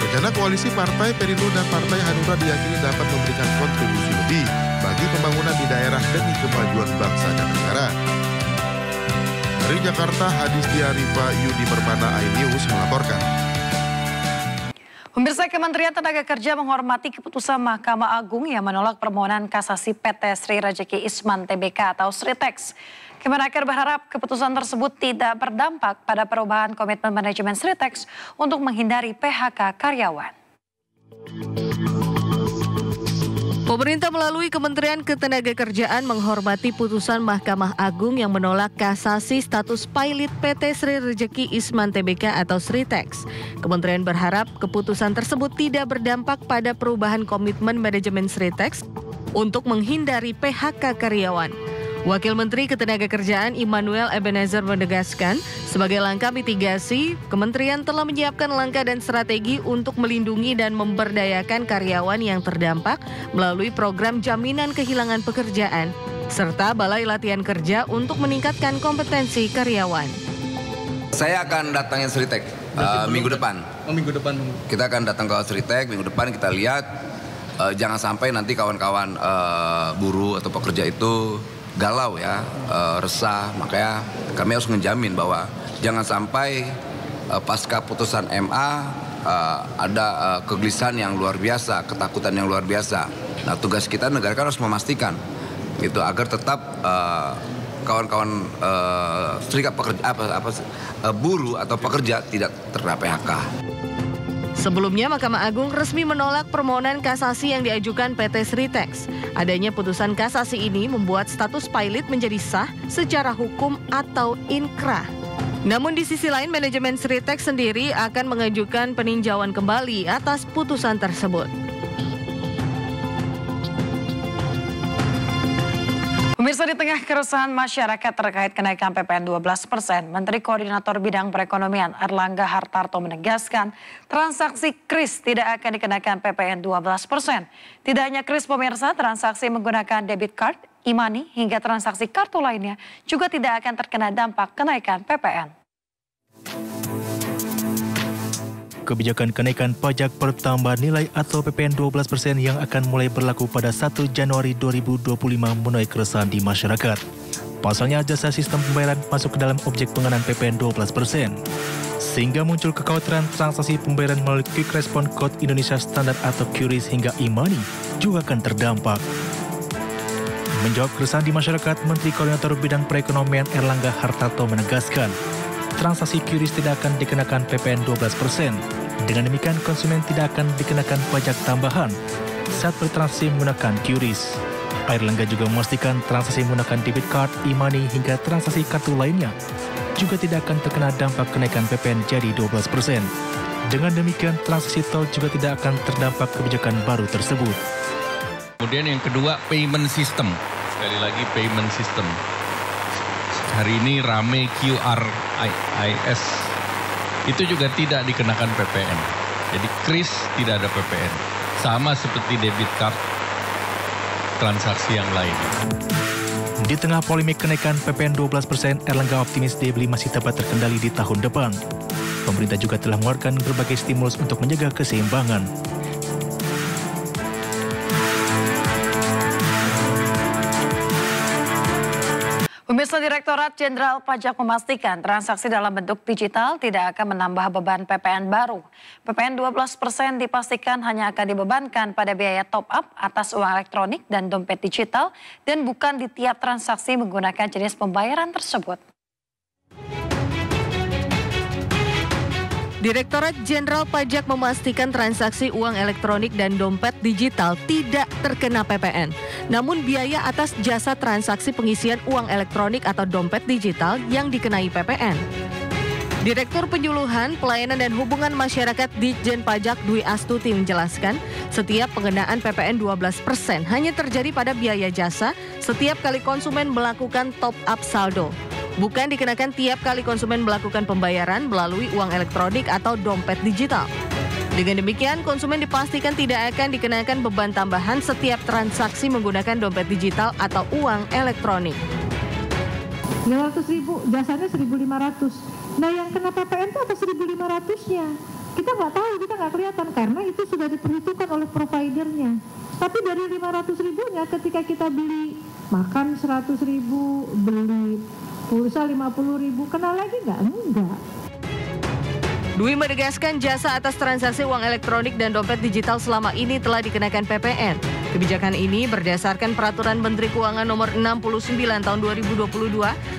Rencana koalisi Partai Perindo dan Partai Hanura diyakini dapat memberikan kontribusi lebih bagi pembangunan di daerah demi kemajuan bangsa dan negara. Dari Jakarta, Hadis Diarifa Yudi Permana, iNews melaporkan. Pemirsa, Kementerian Tenaga Kerja menghormati keputusan Mahkamah Agung yang menolak permohonan kasasi PT Sri Rejeki Isman Tbk atau Sritex. Kemenaker berharap keputusan tersebut tidak berdampak pada perubahan komitmen manajemen Sritex untuk menghindari PHK karyawan. Pemerintah melalui Kementerian Ketenagakerjaan menghormati putusan Mahkamah Agung yang menolak kasasi status pilot PT Sri Rejeki Isman Tbk atau Sritex. Kementerian berharap keputusan tersebut tidak berdampak pada perubahan komitmen manajemen Sritex untuk menghindari PHK karyawan. Wakil Menteri Ketenagakerjaan Immanuel Ebenezer menegaskan, sebagai langkah mitigasi, Kementerian telah menyiapkan langkah dan strategi untuk melindungi dan memberdayakan karyawan yang terdampak melalui program jaminan kehilangan pekerjaan, serta Balai Latihan Kerja untuk meningkatkan kompetensi karyawan. Saya akan datangin Sritex minggu depan. Minggu depan. Kita akan datang ke Sritex minggu depan, kita lihat jangan sampai nanti kawan-kawan buruh atau pekerja itu galau ya, resah. Makanya kami harus menjamin bahwa jangan sampai pasca putusan MA ada kegelisahan yang luar biasa, ketakutan yang luar biasa. Nah, tugas kita negara kan harus memastikan itu agar tetap kawan-kawan serikat pekerja buruh atau pekerja tidak terkena PHK. Sebelumnya, Mahkamah Agung resmi menolak permohonan kasasi yang diajukan PT Sritex. Adanya putusan kasasi ini membuat status pilot menjadi sah secara hukum atau inkrah. Namun di sisi lain, manajemen Sritex sendiri akan mengajukan peninjauan kembali atas putusan tersebut. Pemirsa, di tengah keresahan masyarakat terkait kenaikan PPN 12%, Menteri Koordinator Bidang Perekonomian Erlangga Hartarto menegaskan transaksi KRIS tidak akan dikenakan PPN 12%. Tidak hanya KRIS, pemirsa, transaksi menggunakan debit card, e-money hingga transaksi kartu lainnya juga tidak akan terkena dampak kenaikan PPN. Kebijakan kenaikan pajak pertambahan nilai atau PPN 12% yang akan mulai berlaku pada 1 Januari 2025 menuai keresahan di masyarakat. Pasalnya, jasa sistem pembayaran masuk ke dalam objek pengenaan PPN 12%. Sehingga muncul kekhawatiran transaksi pembayaran melalui Quick Response Code Indonesia Standard atau QRIS hingga e-money juga akan terdampak. Menjawab keresahan di masyarakat, Menteri Koordinator Bidang Perekonomian Erlangga Hartarto menegaskan, transaksi QRIS tidak akan dikenakan PPN 12%. Dengan demikian, konsumen tidak akan dikenakan pajak tambahan saat bertransaksi menggunakan QRIS. Erlangga juga memastikan transaksi menggunakan debit card, e-money hingga transaksi kartu lainnya juga tidak akan terkena dampak kenaikan PPN jadi 12%. Dengan demikian, transaksi tol juga tidak akan terdampak kebijakan baru tersebut. Kemudian yang kedua, payment system. Sekali lagi payment system. Hari ini rame QRIS. Itu juga tidak dikenakan PPN. Jadi kris tidak ada PPN. Sama seperti debit card transaksi yang lain. Di tengah polemik kenaikan PPN 12%, Erlangga optimis daya beli masih dapat terkendali di tahun depan. Pemerintah juga telah mengeluarkan berbagai stimulus untuk menjaga keseimbangan. Pemirsa, Direktorat Jenderal Pajak memastikan transaksi dalam bentuk digital tidak akan menambah beban PPN baru. PPN 12% dipastikan hanya akan dibebankan pada biaya top up atas uang elektronik dan dompet digital dan bukan di tiap transaksi menggunakan jenis pembayaran tersebut. Direktorat Jenderal Pajak memastikan transaksi uang elektronik dan dompet digital tidak terkena PPN. Namun biaya atas jasa transaksi pengisian uang elektronik atau dompet digital yang dikenai PPN. Direktur Penyuluhan, Pelayanan dan Hubungan Masyarakat Ditjen Pajak Dwi Astuti menjelaskan, setiap pengenaan PPN 12% hanya terjadi pada biaya jasa setiap kali konsumen melakukan top up saldo. Bukan dikenakan tiap kali konsumen melakukan pembayaran melalui uang elektronik atau dompet digital. Dengan demikian, konsumen dipastikan tidak akan dikenakan beban tambahan setiap transaksi menggunakan dompet digital atau uang elektronik. 500.000, jasanya 1.500. Nah, yang kena PPN itu apa 1.500-nya? Kita nggak tahu, kita nggak kelihatan karena itu sudah diperhitungkan oleh providernya. Tapi dari 500.000-nya ketika kita beli makan 100.000, beli pulsa 50.000, kena lagi nggak? Enggak. Dwi menegaskan jasa atas transaksi uang elektronik dan dompet digital selama ini telah dikenakan PPN. Kebijakan ini berdasarkan Peraturan Menteri Keuangan Nomor 69 Tahun 2022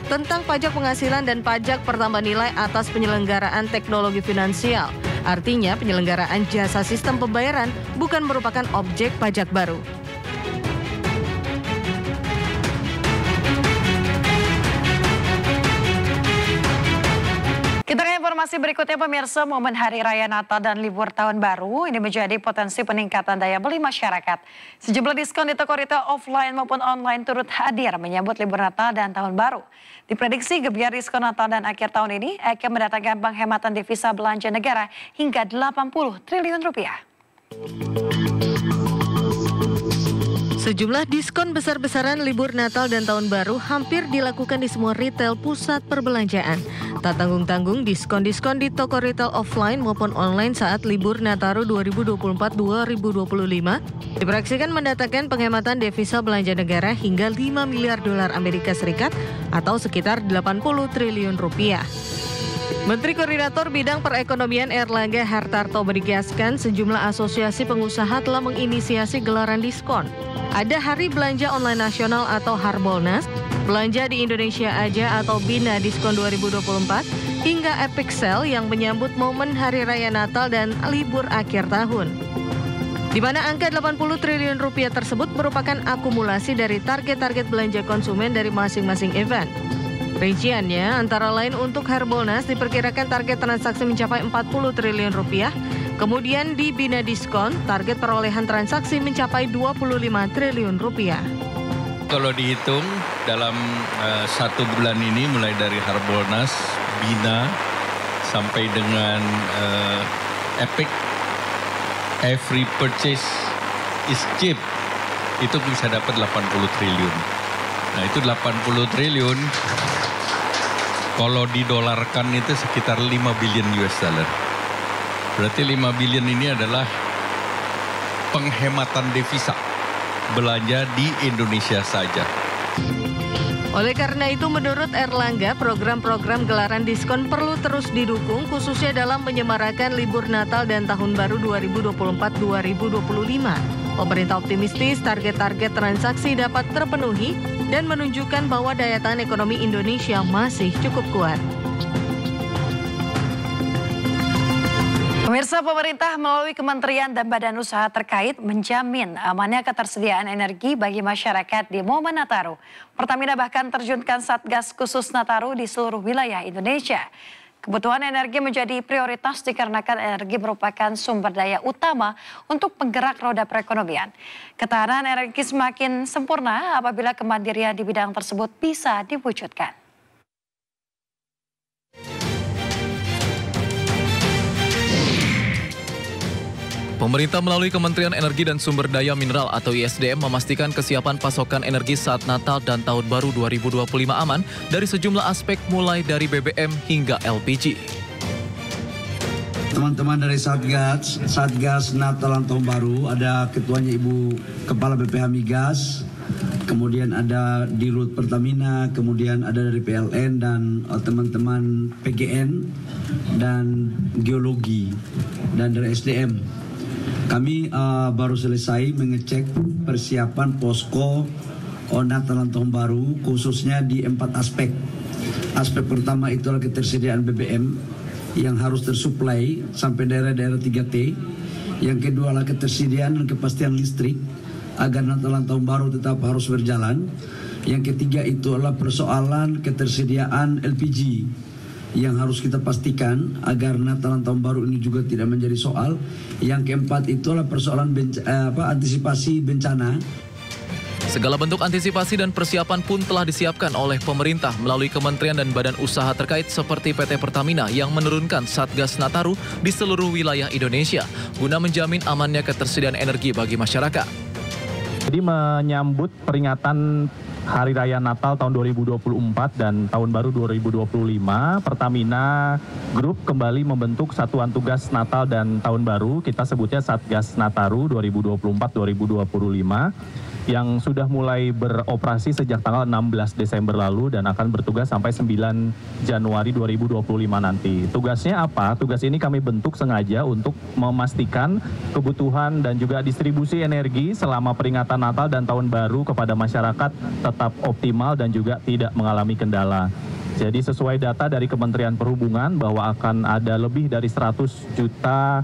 tentang pajak penghasilan dan pajak pertambahan nilai atas penyelenggaraan teknologi finansial. Artinya penyelenggaraan jasa sistem pembayaran bukan merupakan objek pajak baru. Kita ke informasi berikutnya, pemirsa. Momen Hari Raya Natal dan libur Tahun Baru ini menjadi potensi peningkatan daya beli masyarakat. Sejumlah diskon di toko retail offline maupun online turut hadir menyambut libur Natal dan Tahun Baru. Diprediksi gebiar diskon Natal dan akhir tahun ini akan mendatangkan penghematan devisa belanja negara hingga 80 triliun rupiah. Sejumlah diskon besar-besaran libur Natal dan Tahun Baru hampir dilakukan di semua retail pusat perbelanjaan. Tak tanggung-tanggung diskon-diskon di toko retail offline maupun online saat libur Nataru 2024-2025 diproyeksikan mendatangkan penghematan devisa belanja negara hingga 5 miliar dolar Amerika Serikat atau sekitar 80 triliun rupiah. Menteri Koordinator Bidang Perekonomian Erlangga Hartarto menegaskan sejumlah asosiasi pengusaha telah menginisiasi gelaran diskon. Ada Hari Belanja Online Nasional atau Harbolnas, Belanja di Indonesia Aja atau BINA Diskon 2024, hingga Epic Sale yang menyambut momen Hari Raya Natal dan libur akhir tahun. Di mana angka 80 triliun rupiah tersebut merupakan akumulasi dari target-target belanja konsumen dari masing-masing event. Rinciannya antara lain untuk Harbolnas diperkirakan target transaksi mencapai 40 triliun rupiah. Kemudian di Bina Diskon, target perolehan transaksi mencapai 25 triliun rupiah. Kalau dihitung dalam satu bulan ini mulai dari Harbolnas, Bina, sampai dengan Epic, every purchase is cheap, itu bisa dapat 80 triliun. Nah itu 80 triliun, kalau didolarkan itu sekitar 5 billion US dollar. Berarti 5 billion ini adalah penghematan devisa belanja di Indonesia saja. Oleh karena itu, menurut Erlangga, program-program gelaran diskon perlu terus didukung, khususnya dalam menyemarakan libur Natal dan Tahun Baru 2024-2025. Pemerintah optimistis target-target transaksi dapat terpenuhi dan menunjukkan bahwa daya tahan ekonomi Indonesia masih cukup kuat. Pemirsa, pemerintah melalui kementerian dan badan usaha terkait menjamin amannya ketersediaan energi bagi masyarakat di momen Nataru. Pertamina bahkan terjunkan Satgas khusus Nataru di seluruh wilayah Indonesia. Kebutuhan energi menjadi prioritas dikarenakan energi merupakan sumber daya utama untuk penggerak roda perekonomian. Ketahanan energi semakin sempurna apabila kemandirian di bidang tersebut bisa diwujudkan. Pemerintah melalui Kementerian Energi dan Sumber Daya Mineral atau ISDM memastikan kesiapan pasokan energi saat Natal dan Tahun Baru 2025 aman dari sejumlah aspek mulai dari BBM hingga LPG. Teman-teman dari Satgas Natal dan Tahun Baru, ada ketuanya Ibu Kepala BPH Migas, kemudian ada Dirut Pertamina, kemudian ada dari PLN dan teman-teman PGN dan Geologi dan dari SDM. Kami baru selesai mengecek persiapan posko Natal dan Tahun Baru khususnya di 4 aspek. Aspek pertama itu adalah ketersediaan BBM yang harus tersuplai sampai daerah-daerah 3T. Yang kedua adalah ketersediaan dan kepastian listrik agar Natal dan Tahun Baru tetap harus berjalan. Yang ketiga itu adalah persoalan ketersediaan LPG yang harus kita pastikan agar Natal dan Tahun Baru ini juga tidak menjadi soal. Yang keempat itulah persoalan antisipasi bencana. Segala bentuk antisipasi dan persiapan pun telah disiapkan oleh pemerintah melalui kementerian dan badan usaha terkait seperti PT Pertamina yang menurunkan Satgas Nataru di seluruh wilayah Indonesia guna menjamin amannya ketersediaan energi bagi masyarakat. Jadi menyambut peringatan Hari Raya Natal tahun 2024 dan Tahun Baru 2025, Pertamina Group kembali membentuk Satuan Tugas Natal dan Tahun Baru, kita sebutnya Satgas Nataru 2024-2025, yang sudah mulai beroperasi sejak tanggal 16 Desember lalu dan akan bertugas sampai 9 Januari 2025 nanti. Tugasnya apa? Tugas ini kami bentuk sengaja untuk memastikan kebutuhan dan juga distribusi energi selama peringatan Natal dan Tahun Baru kepada masyarakat tetap optimal dan juga tidak mengalami kendala. Jadi sesuai data dari Kementerian Perhubungan bahwa akan ada lebih dari 100 juta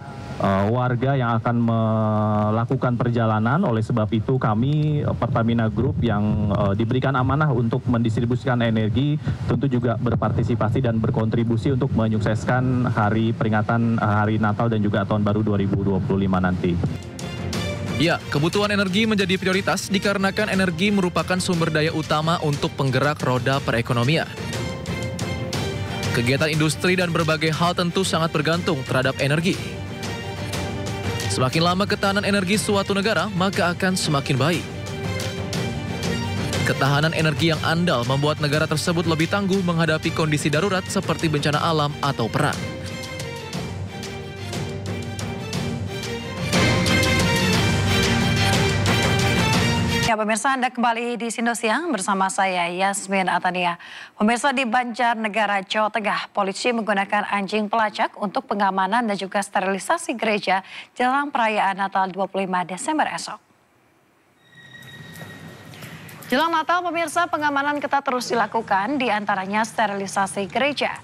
warga yang akan melakukan perjalanan. Oleh sebab itu kami Pertamina Group yang diberikan amanah untuk mendistribusikan energi tentu juga berpartisipasi dan berkontribusi untuk menyukseskan peringatan Hari Natal dan juga Tahun Baru 2025 nanti. Ya, kebutuhan energi menjadi prioritas dikarenakan energi merupakan sumber daya utama untuk penggerak roda perekonomian. Kegiatan industri dan berbagai hal tentu sangat bergantung terhadap energi. Semakin lama ketahanan energi suatu negara, maka akan semakin baik. Ketahanan energi yang andal membuat negara tersebut lebih tangguh menghadapi kondisi darurat seperti bencana alam atau perang. Ya, pemirsa, Anda kembali di Sindo Siang bersama saya Yasmin Atania. Pemirsa, di Banjarnegara, Jawa Tengah, polisi menggunakan anjing pelacak untuk pengamanan dan juga sterilisasi gereja jelang perayaan Natal 25 Desember esok. Jelang Natal, pemirsa, pengamanan ketat terus dilakukan, diantaranya sterilisasi gereja.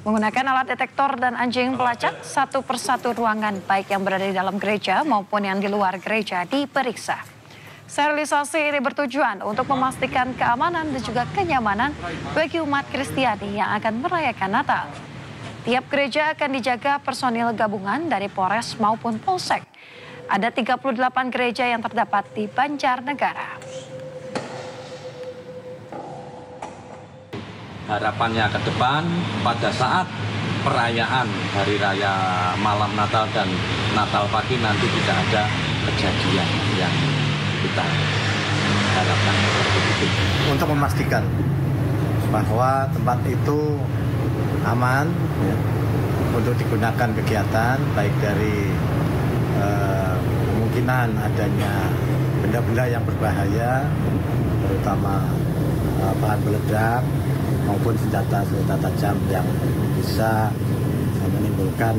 Menggunakan alat detektor dan anjing pelacak, satu persatu ruangan baik yang berada di dalam gereja maupun yang di luar gereja diperiksa. Sterilisasi ini bertujuan untuk memastikan keamanan dan juga kenyamanan bagi umat Kristiani yang akan merayakan Natal. Tiap gereja akan dijaga personil gabungan dari Polres maupun Polsek. Ada 38 gereja yang terdapat di Banjarnegara. Harapannya ke depan pada saat perayaan Hari Raya malam Natal dan Natal pagi nanti tidak ada kejadian yang kita harapkan seperti itu. Untuk memastikan bahwa tempat itu aman ya, untuk digunakan kegiatan baik dari kemungkinan adanya benda-benda yang berbahaya terutama bahan peledak maupun senjata-senjata tajam yang bisa menimbulkan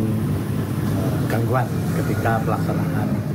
gangguan ketika pelaksanaan